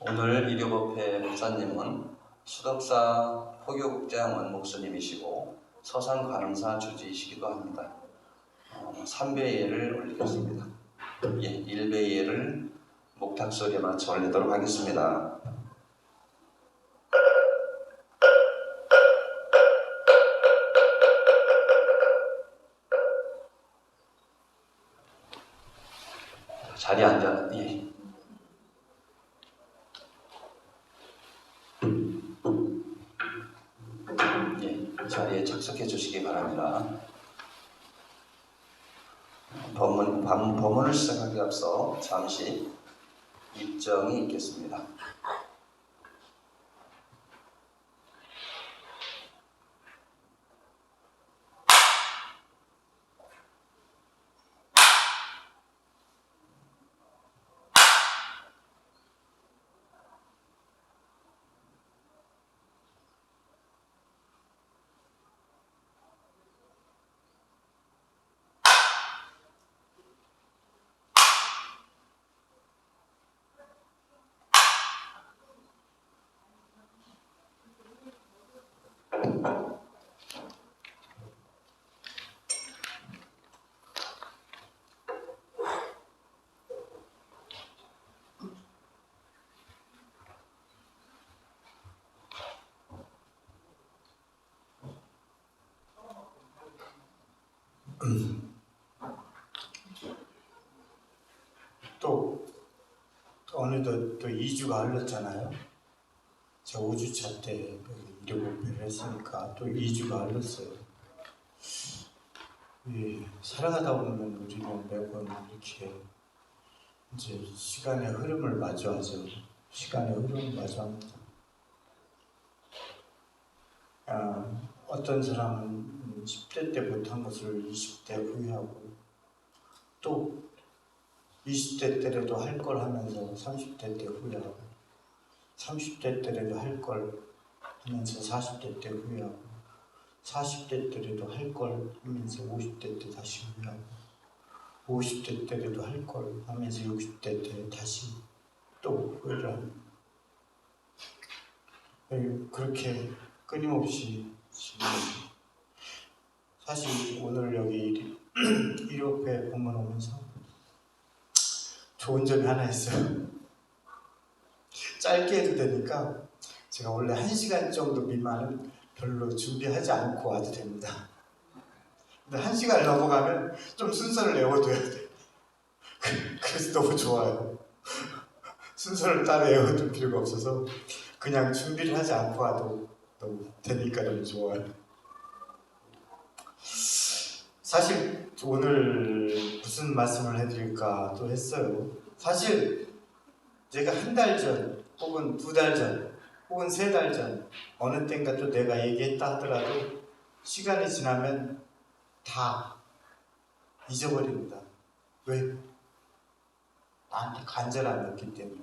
오늘 일요법회 목사님은 수덕사 포교국장원 목사님이시고 서산관음사 주지이시기도 합니다. 3배예를 올리겠습니다. 1배예를 목탁소리에 맞춰 올리도록 하겠습니다. 자리에 앉아. 자리에 착석해 주시기 바랍니다. 법문을 시작하기 앞서 잠시 입정이 있겠습니다. 또 어느덧 또 2주가 흘렀잖아요. 제가 5주차 때 일요법회를 했으니까 또 2주가 흘렀어요. 살아가다 보면 우리는 매번 이렇게 이제 시간의 흐름을 마주하죠. 시간의 흐름을 마주합니다. 어떤 사람은 10대 때 못한 것을 20대 후회하고, 또 20대 때라도 할 걸 하면서 30대 때 후회하고, 30대 때라도 할 걸 하면서 40대 때 후회하고, 40대 때라도 할 걸 하면서 50대 때 다시 후회하고, 50대 때라도 할 걸 하면서 60대 때 다시 또 후회를 합니다. 그렇게 끊임없이 지금 사실 오늘 여기 일요법회 본문 오면서 좋은 점이 하나 있어요. 짧게 해도 되니까 제가 원래 1시간 정도 미만은 별로 준비하지 않고 와도 됩니다. 근데 1시간을 넘어가면 좀 순서를 외워둬야 돼요. 그래서 너무 좋아요. 순서를 따로 외워둘 필요가 없어서 그냥 준비를 하지 않고 와도 너무 되니까 너무 좋아요. 사실 오늘 무슨 말씀을 해드릴까 또 했어요. 사실 제가 한 달 전, 혹은 2달 전, 혹은 3달 전 어느 땐가 또 내가 얘기했다 하더라도 시간이 지나면 다 잊어버립니다. 왜? 나한테 간절함이 없기 때문에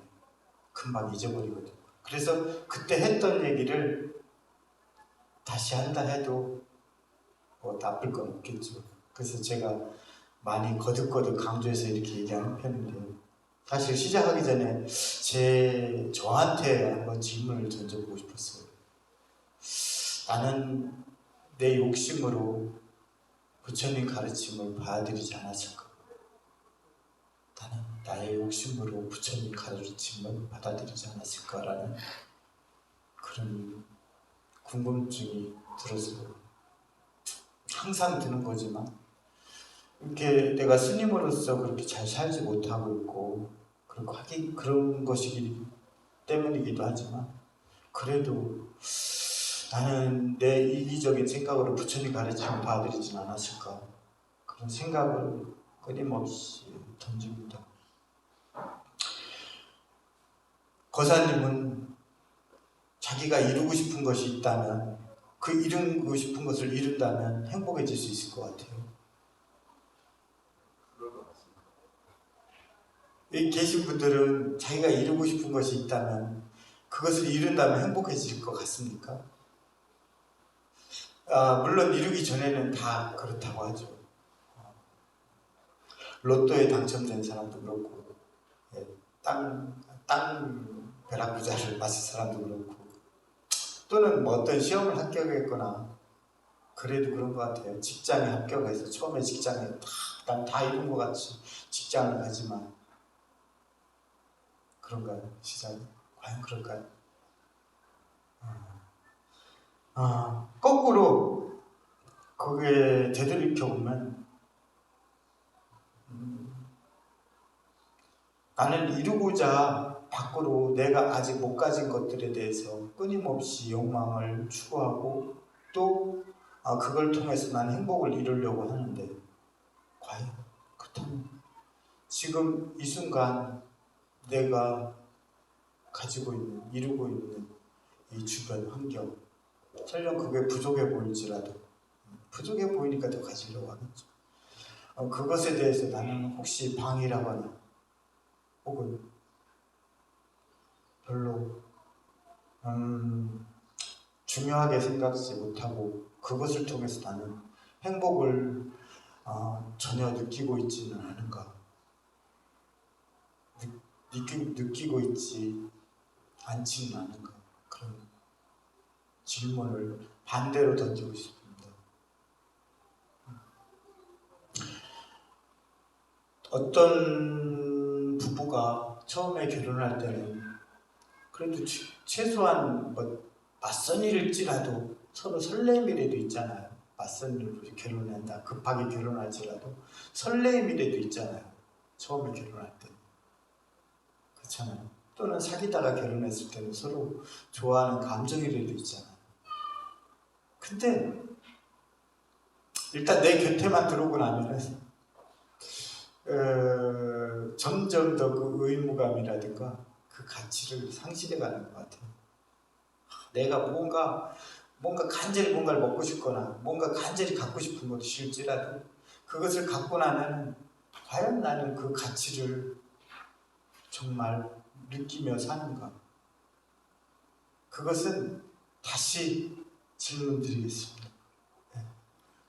금방 잊어버리거든요. 그래서 그때 했던 얘기를 다시 한다 해도 뭐 나쁠 건 없겠죠. 그래서 제가 많이 거듭거듭 강조해서 이렇게 얘기하는 편인데요. 사실 시작하기 전에 저한테 한번 질문을 던져보고 싶었어요. 나는 내 욕심으로 부처님 가르침을 받아들이지 않았을까? 나는 나의 욕심으로 부처님 가르침을 받아들이지 않았을까라는 그런 궁금증이 들어서 항상 드는 거지만, 이렇게 내가 스님으로서 그렇게 잘 살지 못하고 있고, 그리고 하긴 그런 것이기 때문이기도 하지만, 그래도 나는 내 이기적인 생각으로 부처님 가르침을 받아들이진 않았을까, 그런 생각을 끊임없이 던집니다. 거사님은 자기가 이루고 싶은 것이 있다면, 그 이루고 싶은 것을 이룬다면 행복해질 수 있을 것 같아요. 여기 계신 분들은 자기가 이루고 싶은 것이 있다면, 그것을 이룬다면 행복해질 것 같습니까? 물론 이루기 전에는 다 그렇다고 하죠. 로또에 당첨된 사람도 그렇고, 땅 벼락부자를 맞을 사람도 그렇고, 또는 뭐 어떤 시험을 합격했거나 그래도 그런 것 같아요. 직장에 합격해서 처음에 직장에 난 다 이룬 것 같이 직장을 가지만 그런가요? 시작이? 과연 그럴까요? 거꾸로 그게 되돌이켜보면 나는 이루고자 밖으로 내가 아직 못 가진 것들에 대해서 끊임없이 욕망을 추구하고 또 그걸 통해서 난 행복을 이루려고 하는데, 과연 그렇다면 지금 이 순간 내가 가지고 있는, 이루고 있는 이 주변 환경, 설령 그게 부족해 보일지라도, 부족해 보이니까 더 가지려고 하겠죠. 그것에 대해서 나는 혹시 방해라거나 혹은 별로 중요하게 생각하지 못하고 그것을 통해서 나는 행복을 전혀 느끼고 있지는 않은가, 느끼고 있지 않지는 않은가, 그런 질문을 반대로 던지고 싶습니다. 어떤 부부가 처음에 결혼할 때는 그래도 최소한 뭐 낯선 일일지라도 서로 설렘이라도 있잖아요. 낯선 일로 결혼한다, 급하게 결혼할지라도 설렘이라도 있잖아요. 처음에 결혼할 때 그렇잖아요. 또는 사귀다가 결혼했을 때는 서로 좋아하는 감정이라도 있잖아요. 근데 일단 내 곁에만 들어오고 나면은 점점 더 그 의무감이라든가 그 가치를 상실해가는 것 같아요. 내가 뭔가 간절히 뭔가를 먹고 싶거나 뭔가 간절히 갖고 싶은 것도 싫지라도 그것을 갖고 나면 과연 나는 그 가치를 정말 느끼며 사는가? 그것은 다시 질문 드리겠습니다.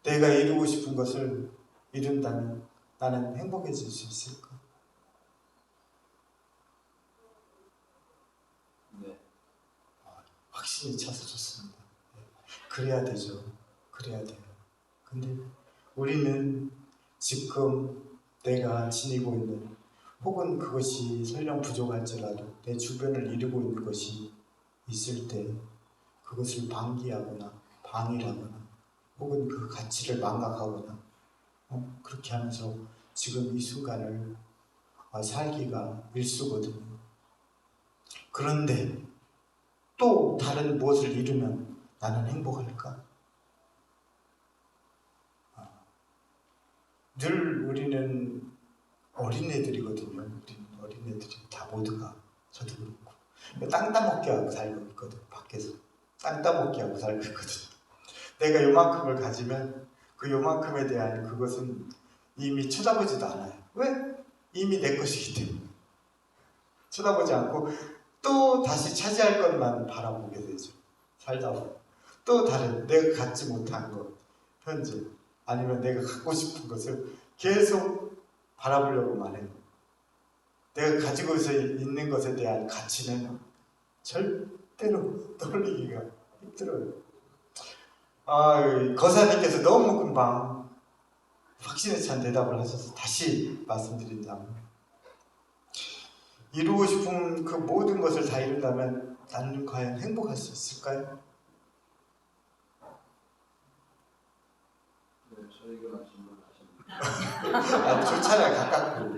내가 이루고 싶은 것을 이룬다면 나는 행복해질 수 있을까? 네. 확신이 차서 좋습니다. 그래야 되죠. 그래야 돼요. 근데 우리는 지금 내가 지니고 있는, 혹은 그것이 설령 부족할지라도 내 주변을 이루고 있는 것이 있을 때 그것을 방기하거나 방해하거나 혹은 그 가치를 망각하거나 그렇게 하면서 지금 이 순간을 살기가 일쑤거든요. 그런데 또 다른 무엇을 이루면 나는 행복할까? 늘 우리는 어린애들이거든요. 우리는 어린애들이 다 모두가, 저도 그렇고 땅 따먹기 하고 살고 있거든. 밖에서 땅 따먹기 하고 살고 있거든. 내가 요만큼을 가지면 그 요만큼에 대한 그것은 이미 쳐다보지도 않아요. 왜? 이미 내 것이기 때문에 쳐다보지 않고 또 다시 차지할 것만 바라보게 되죠. 살다 보면 또 다른 내가 갖지 못한 것, 현재 아니면 내가 갖고 싶은 것을 계속 바라보려고만 해요. 내가 가지고 있는 것에 대한 가치는 절대로 떠올리기가 힘들어요. 거사님께서 너무 금방 확신에 찬 대답을 하셔서 다시 말씀드린다면, 이루고 싶은 그 모든 것을 다 이룬다면 나는 과연 행복할 수 있을까요? 네, 저희가 질문하십니다. 좋잖아요, 가깝고.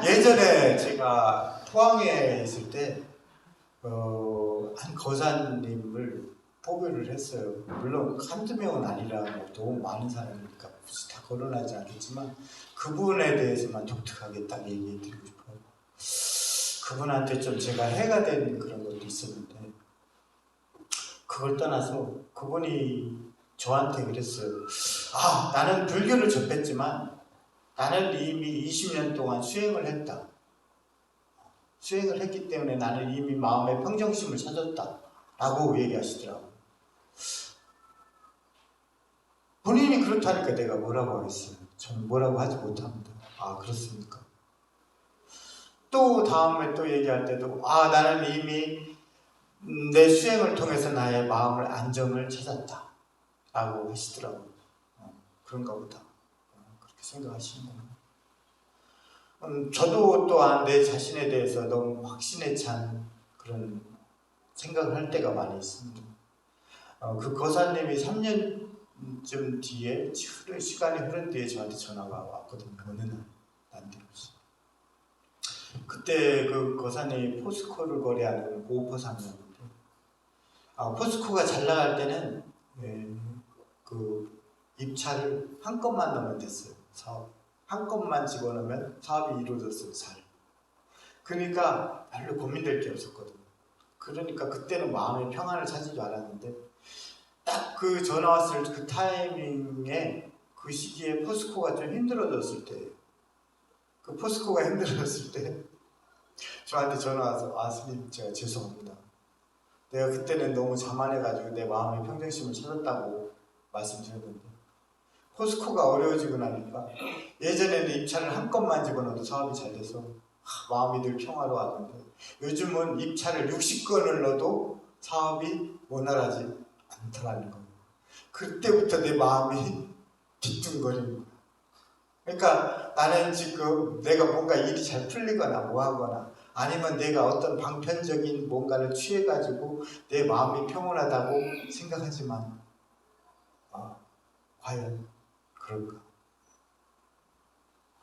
예전에 제가 포항에 있을 때 한 거사님을 포교를 했어요. 물론 한두 명은 아니라 뭐 너무 많은 사람이니까 굳이 다 거론하지 않겠지만 그분에 대해서만 독특하게 딱 얘기해 드리고 싶어요. 그분한테 좀 제가 해가 된 그런 것도 있었는데, 그걸 떠나서 그분이 저한테 그랬어요. 나는 불교를 접했지만 나는 이미 20년 동안 수행을 했다. 수행을 했기 때문에 나는 이미 마음의 평정심을 찾았다 라고 얘기하시더라고요. 본인이 그렇다니까 내가 뭐라고 하겠어요. 저는 뭐라고 하지 못합니다. 그렇습니까? 또 다음에 또 얘기할 때도 나는 이미 내 수행을 통해서 나의 마음을 안정을 찾았다 라고 하시더라고요. 그런가 보다. 그렇게 생각하시는 거예요. 저도 또한 내 자신에 대해서 너무 확신에 찬 그런 생각을 할 때가 많이 있습니다. 그 거사님이 3년쯤 뒤에 시간이 흐른 뒤에 저한테 전화가 왔거든요. 어느 날 난데없이. 그때 그 거사님이 포스코를 거래하는 고포상이었는데 포스코가 잘 나갈 때는 그 입찰을 한 건만 넣으면 됐어요. 사업 한 건만 집어넣으면 사업이 이루어졌어요. 잘. 그러니까 별로 고민될 게 없었거든요. 그러니까 그때는 마음의 평안을 찾은 줄 알았는데 딱 그 전화 왔을 그 타이밍에 그 시기에 포스코가 좀 힘들어졌을 때, 그 포스코가 힘들어졌을 때 저한테 전화 와서 스님 제가 죄송합니다. 내가 그때는 너무 자만해가지고 내 마음의 평정심을 찾았다고 말씀드렸는데 포스코가 어려워지고 나니까 예전에는 입찰을 한 건만 집어넣어도 사업이 잘 돼서 마음이 늘 평화로웠는데 요즘은 입찰을 60건을 넣어도 사업이 원활하지 않더라는 거예요. 그때부터 내 마음이 뒤뚱거리는 거예요. 그러니까 나는 지금 내가 뭔가 일이 잘 풀리거나 뭐하거나 아니면 내가 어떤 방편적인 뭔가를 취해가지고 내 마음이 평온하다고 생각하지만 과연 그럴까?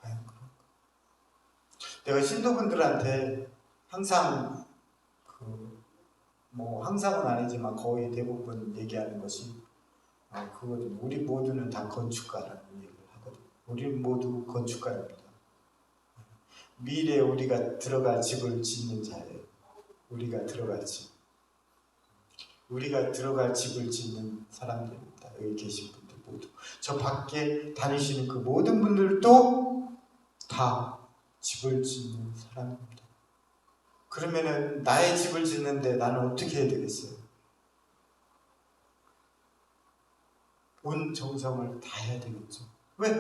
과연 그럴까? 내가 신도분들한테 항상 항상은 아니지만 거의 대부분 얘기하는 것이 그거든. 우리 모두는 다 건축가라는 얘기를 하거든. 우리 모두 건축가입니다. 미래에 우리가 들어갈 집을 짓는 자예요. 우리가 들어갈 집. 우리가 들어갈 집을 짓는 사람들입니다. 여기 계신 분들 모두. 저 밖에 다니시는 그 모든 분들도 다 집을 짓는 사람입니다. 그러면은 나의 집을 짓는데 나는 어떻게 해야 되겠어요? 온 정성을 다해야 되겠죠. 왜?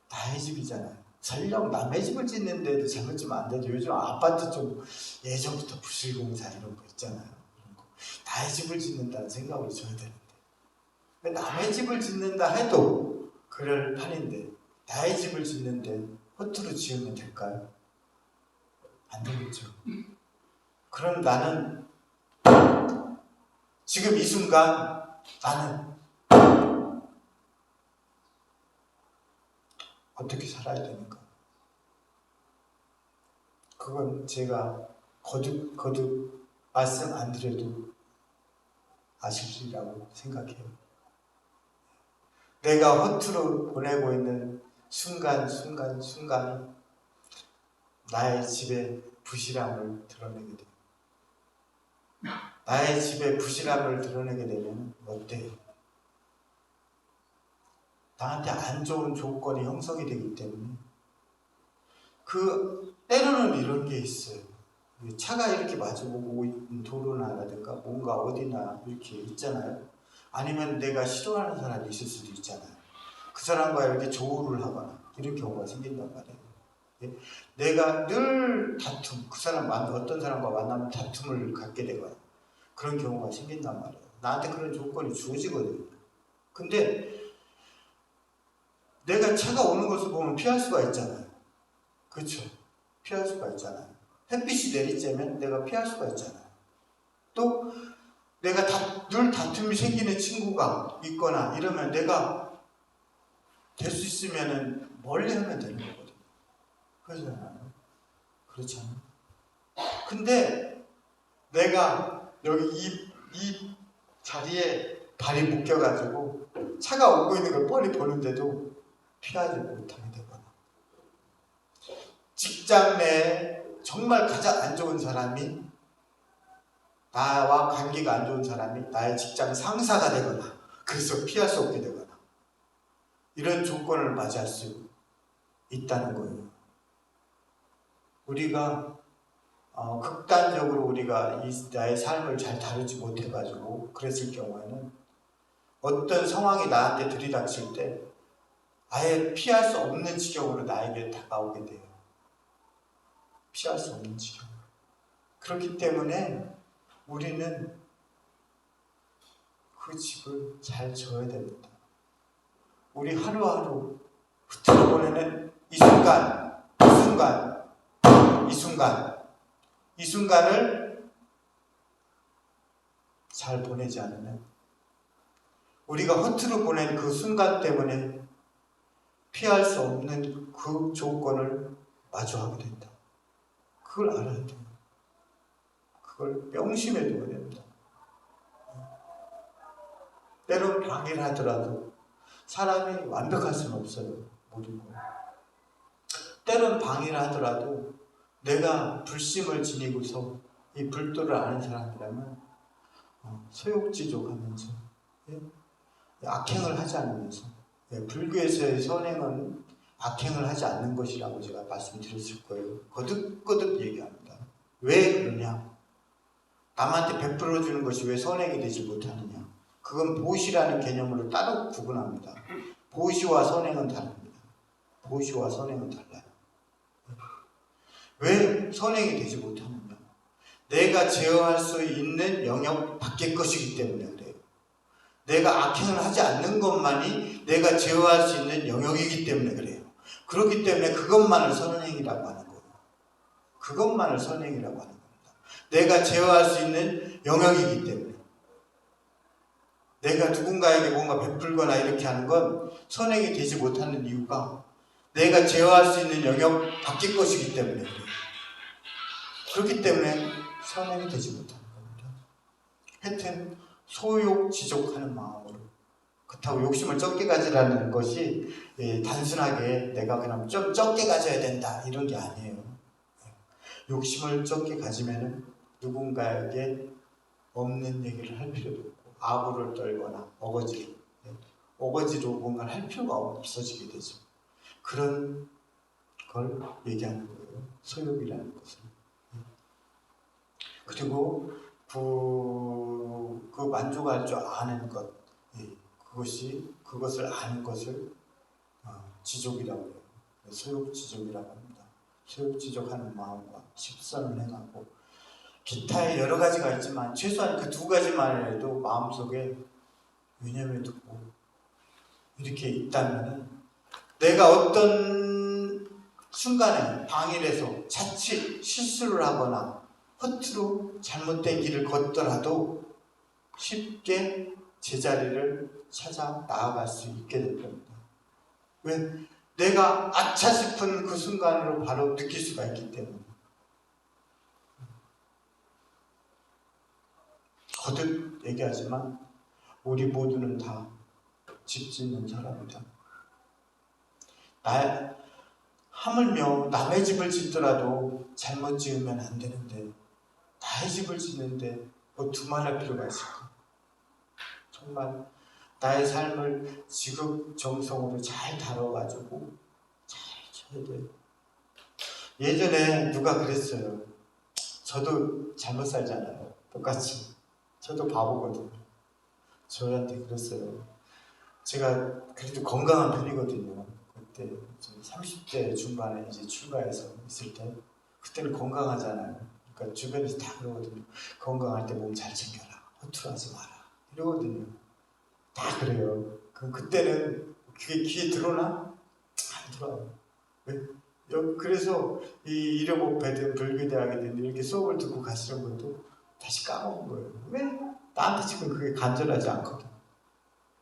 나의 집이잖아요. 설령 남의 집을 짓는데도 잘못 지면 안 되죠. 요즘 아파트 좀 예전부터 부실공사 이런 거 있잖아요. 나의 집을 짓는다는 생각으로 줘야 되는데 남의 집을 짓는다 해도 그럴 판인데 나의 집을 짓는데 허투루 지으면 될까요? 안 되겠죠. 그럼 나는 지금 이 순간 나는 어떻게 살아야 되는가? 그건 제가 거듭 말씀 안 드려도 아시리라고 생각해요. 내가 허투루 보내고 있는 순간순간이 나의 집의 부실함을 드러내게 돼요. 나의 집의 부실함을 드러내게 되면 어때요? 나한테 안 좋은 조건이 형성이 되기 때문에 때로는 이런 게 있어요. 차가 이렇게 마주보고 있는 도로나라든가 뭔가 어디나 이렇게 있잖아요. 아니면 내가 싫어하는 사람이 있을 수도 있잖아요. 그 사람과 이렇게 조우를 하거나 이런 경우가 생긴단 말이에요. 내가 늘 어떤 사람과 만나면 다툼을 갖게 되거나 그런 경우가 생긴단 말이에요. 나한테 그런 조건이 주어지거든요. 근데 내가 차가 오는 것을 보면 피할 수가 있잖아요. 그렇죠? 피할 수가 있잖아요. 햇빛이 내리쬐면 내가 피할 수가 있잖아요. 또 내가 늘 다툼이 생기는 친구가 있거나 이러면 내가 될 수 있으면 멀리 하면 되는 거거든요. 그러잖아요. 그렇잖아요. 근데 내가 여기 이 자리에 발이 묶여가지고 차가 오고 있는 걸 뻔히 보는데도 피하지 못하게 되거나 직장 내에 정말 가장 안 좋은 사람이 나와 관계가 안 좋은 사람이 나의 직장 상사가 되거나 그래서 피할 수 없게 되거나 이런 조건을 맞이할 수 있다는 거예요. 우리가 극단적으로 우리가 나의 삶을 잘 다루지 못해가지고 그랬을 경우에는 어떤 상황이 나한테 들이닥칠 때 아예 피할 수 없는 지경으로 나에게 다가오게 돼요. 피할 수 없는 지경. 그렇기 때문에 우리는 그 집을 잘 져야 됩니다. 우리 하루하루 흐트러 보내는 이 순간을 잘 보내지 않으면 우리가 허투루 보낸 그 순간 때문에 피할 수 없는 그 조건을 마주하게 된다. 그걸 알아야 돼요. 그걸 명심해 둬야 됩니다. 때론 방해를 하더라도 사람이 완벽할 수는 없어요. 모든 거. 때론 방해를 하더라도 내가 불심을 지니고서 이 불도를 아는 사람이라면 소욕지족하면서 악행을 하지 않으면서 불교에서의 선행은 악행을 하지 않는 것이라고 제가 말씀드렸을 거예요. 거듭거듭 얘기합니다. 왜 그러냐? 남한테 베풀어 주는 것이 왜 선행이 되지 못하느냐? 그건 보시라는 개념으로 따로 구분합니다. 보시와 선행은 다릅니다. 보시와 선행은 달라요. 왜 선행이 되지 못하느냐? 내가 제어할 수 있는 영역 밖의 것이기 때문에 그래요. 내가 악행을 하지 않는 것만이 내가 제어할 수 있는 영역이기 때문에 그래요. 그렇기 때문에 그것만을 선행이라고 하는 거예요. 그것만을 선행이라고 하는 겁니다. 내가 제어할 수 있는 영역이기 때문에. 내가 누군가에게 뭔가 베풀거나 이렇게 하는 건 선행이 되지 못하는 이유가 내가 제어할 수 있는 영역 밖의 것이기 때문에 그래요. 그렇기 때문에 선행이 되지 못하는 겁니다. 하여튼 소욕지족하는 마음으로, 그렇다고 욕심을 적게 가지라는 것이 단순하게 내가 그냥 좀 적게 가져야 된다 이런 게 아니에요. 욕심을 적게 가지면은 누군가에게 없는 얘기를 할 필요도 없고 아부를 떨거나 어거지로 뭔가를 할 필요가 없어지게 되죠. 그런 걸 얘기하는 거예요. 소욕이라는 것은. 그리고 그 만족할 줄 아는 것, 그것을 아는 것을 지족이라고 해요. 소욕지족이라고 합니다. 소욕지족하는 마음과 십선을 행하고 기타의 여러 가지가 있지만 최소한 그 두 가지만 해도 마음속에 왜냐면 두고 이렇게 있다면 내가 어떤 순간에 방일해서 자칫 실수를 하거나 허투루 잘못된 길을 걷더라도 쉽게 제자리를 찾아 나아갈 수 있게 될 겁니다. 왜? 내가 아차 싶은 그 순간으로 바로 느낄 수가 있기 때문에. 거듭 얘기하지만 우리 모두는 다 집 짓는 사람이다. 하물며 남의 집을 짓더라도 잘못 지으면 안 되는데 나의 집을 짓는데 뭐 두말할 필요가 있을까? 정말 나의 삶을 지극정성으로 잘 다뤄가지고 잘 쳐야 돼. 예전에 누가 그랬어요. 저도 잘못 살잖아요. 똑같이. 저도 바보거든요. 저한테 그랬어요. 제가 그래도 건강한 편이거든요. 그때 30대 중반에 이제 출가해서 있을 때 그때는 건강하잖아요. 그러니까 주변에서 다 그러거든요. 건강할 때 몸 잘 챙겨라. 허투루 하지 마라. 이러거든요. 다 그래요. 그때는 그게 귀에 들어오나? 안 들어와요. 왜? 그래서 이 이력업회든 불교대학이든 이렇게 수업을 듣고 가시는 분도 다시 까먹은 거예요. 왜? 나한테 지금 그게 간절하지 않거든.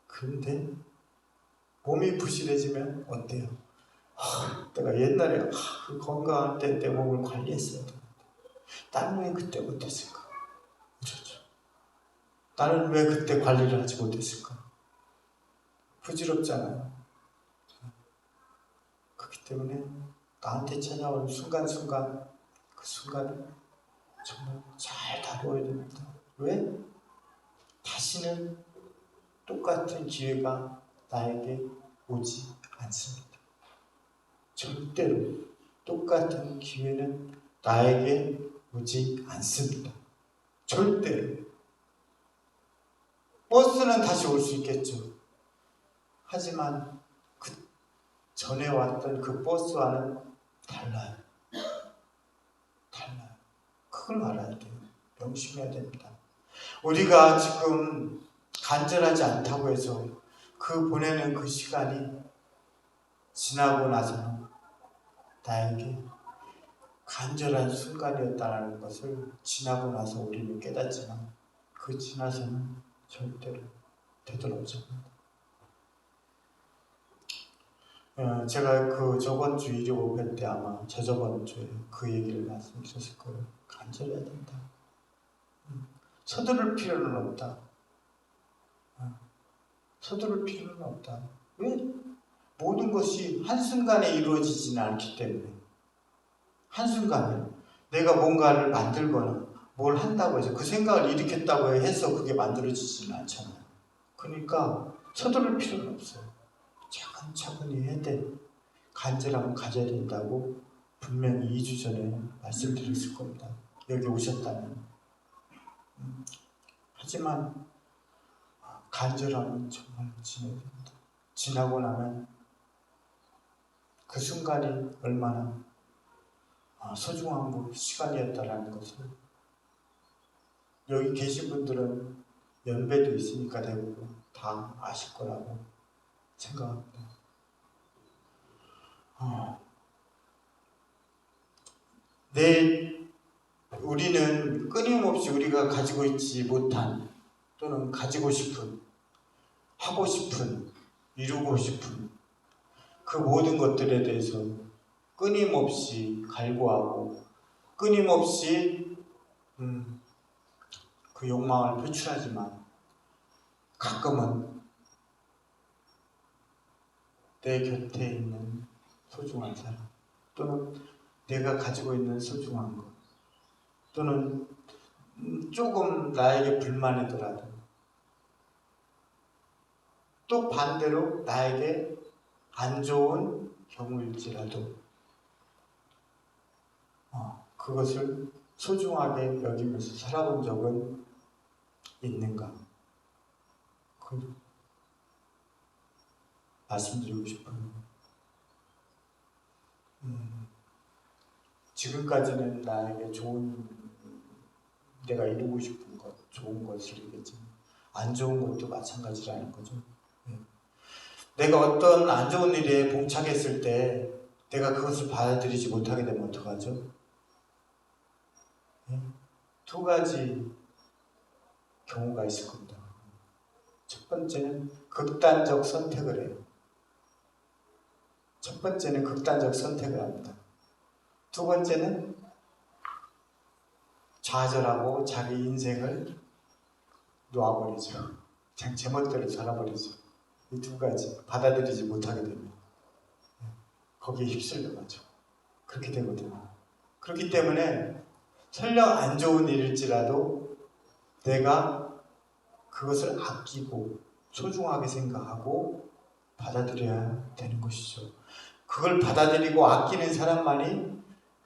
그런데 몸이 부실해지면 어때요? 내가 옛날에 그 건강할 때 내 몸을 관리했어야 되는데 나는 왜 그때 못했을까? 그렇죠. 나는 왜 그때 관리를 하지 못했을까? 부질없잖아요. 그렇기 때문에 나한테 찾아오는 순간순간 그 순간을 정말 잘 다루어야 됩니다. 왜? 다시는 똑같은 기회가 나에게 오지 않습니다. 절대로 똑같은 기회는 나에게 오지 않습니다. 절대로. 버스는 다시 올 수 있겠죠. 하지만 그 전에 왔던 그 버스와는 달라요. 그걸 알아야 돼요. 명심해야 됩니다. 우리가 지금 간절하지 않다고 해서 그 보내는 그 시간이 지나고 나서는 나에게 간절한 순간이었다는 것을 지나고 나서 우리는 깨닫지만 그 지나서는 절대로 되돌아오지 않는다. 제가 그 저번 주 일요일 때 아마 저저번 주에 그 얘기를 말씀드렸을 거예요. 간절해야 된다. 서두를 필요는 없다. 서두를 필요는 없다. 왜? 모든 것이 한순간에 이루어지지는 않기 때문에. 한순간에 내가 뭔가를 만들거나 뭘 한다고 해서 그 생각을 일으켰다고 해서 그게 만들어지지는 않잖아요. 그러니까 서두를 필요는 없어요. 차근차근히 해야 돼. 간절함을 가져야 된다고 분명히 2주 전에 말씀드렸을 겁니다. 여기 오셨다면. 하지만 간절함은 정말 지나야 됩니다. 지나고 나면 그 순간이 얼마나 소중한 시간이었다라는 것을 여기 계신 분들은 연배도 있으니까 대부분 다 아실 거라고 생각합니다. 우리는 끊임없이 우리가 가지고 있지 못한 또는 가지고 싶은, 하고 싶은, 이루고 싶은 그 모든 것들에 대해서 끊임없이 갈구하고 끊임없이 그 욕망을 표출하지만 가끔은 내 곁에 있는 소중한 사람 또는 내가 가지고 있는 소중한 것 또는 조금 나에게 불만이더라도 또 반대로 나에게 안 좋은 경우일지라도 그것을 소중하게 여기면서 살아본 적은 있는가? 그 말씀드리고 싶어요. 지금까지는 나에게 내가 이루고 싶은 것, 좋은 것을 이루겠지만 안 좋은 것도 마찬가지라는 거죠. 내가 어떤 안 좋은 일에 봉착했을 때 내가 그것을 받아들이지 못하게 되면 어떡하죠? 두 가지 경우가 있을 겁니다. 첫 번째는 극단적 선택을 해요. 첫 번째는 극단적 선택을 합니다. 두 번째는 좌절하고 자기 인생을 놓아버리죠. 그냥 제멋대로 살아버리죠. 이 두 가지 받아들이지 못하게 됩니다. 거기에 휩쓸려가죠. 그렇게 되거든요. 그렇기 때문에 설령 안 좋은 일일지라도 내가 그것을 아끼고 소중하게 생각하고 받아들여야 되는 것이죠. 그걸 받아들이고 아끼는 사람만이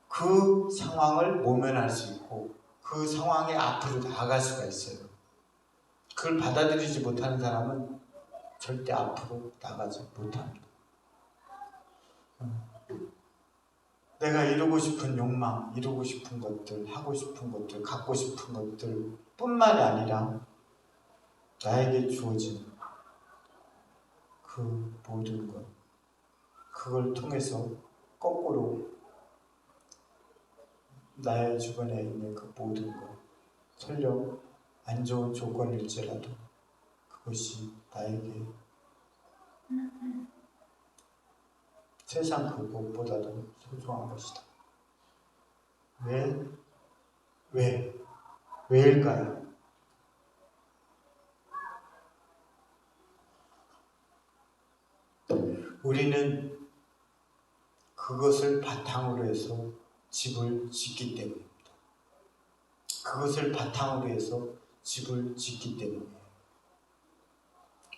그 상황을 모면할 수 있고 그 상황에 앞으로 나아갈 수가 있어요. 그걸 받아들이지 못하는 사람은 절대 앞으로 나가지 못합니다. 내가 이루고 싶은 욕망, 이루고 싶은 것들, 하고 싶은 것들, 갖고 싶은 것들 뿐만이 아니라 나에게 주어진 그 모든 것, 그걸 통해서 거꾸로 나의 주변에 있는 그 모든 것, 설령 안 좋은 조건일지라도 그것이 나에게 세상 그 무엇보다도 소중한 것이다. 왜일까요? 우리는 그것을 바탕으로 해서 집을 짓기 때문입니다. 그것을 바탕으로 해서 집을 짓기 때문이에요.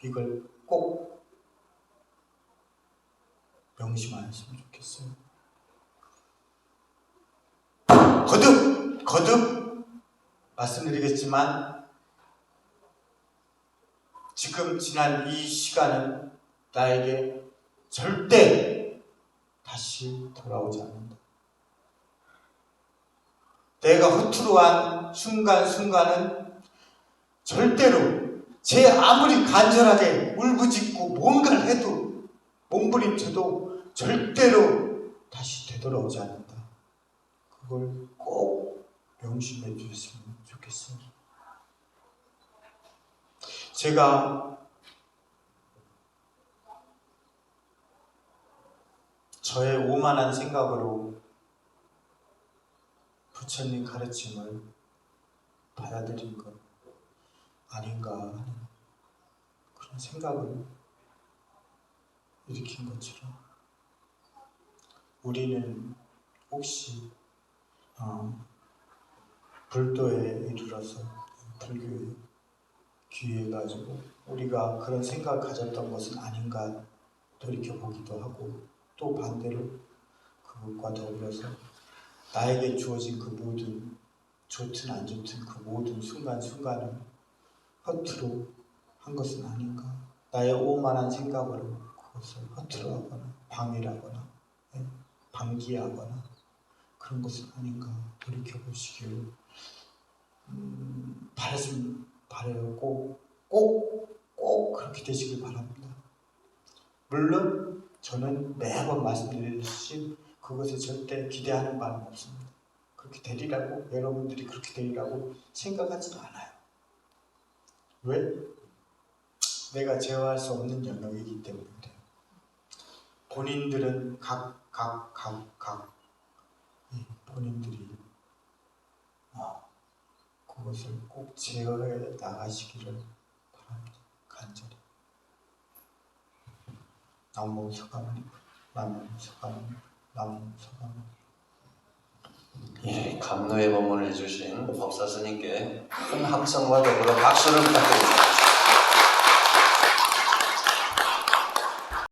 이걸 꼭 명심하셨으면 좋겠어요. 거듭 말씀드리겠지만 지금 지난 이 시간은 나에게 절대 다시 돌아오지 않는다. 내가 허투루한 순간순간은 절대로 제 아무리 간절하게 울부짖고 뭔가를 해도 몸부림쳐도 절대로 다시 되돌아오지 않는다. 그걸 꼭 명심해 주셨으면 좋겠습니다. 제가 저의 오만한 생각으로 부처님 가르침을 받아들인 것 아닌가 하는 그런 생각을 일으킨 것처럼 우리는 혹시 불도에 이르러서 불교에 귀해가지고 우리가 그런 생각을 가졌던 것은 아닌가 돌이켜보기도 하고, 또 반대로 그것과 더불어서 나에게 주어진 그 모든 좋든 안 좋든 그 모든 순간순간을 허투루 한 것은 아닌가, 나의 오만한 생각으로 그것을 허투루 하거나 방해하거나 방기하거나 그런 것은 아닌가 돌이켜보시길 바라요. 꼭 그렇게 되시길 바랍니다. 물론 저는 매번 말씀드리듯이 그것을 절대 기대하는 바는 없습니다. 그렇게 되리라고, 여러분들이 그렇게 되리라고 생각하지도 않아요. 왜? 내가 제어할 수 없는 영역이기 때문에 그래요. 본인들은 본인들이 그것을 꼭 제어해 나가시기를 바랍니다. 간절히. 나무 서가모니. 예, 감로의 법문을 해주신 법사 스님께 큰 함성과 더불어 박수를 부탁드립니다.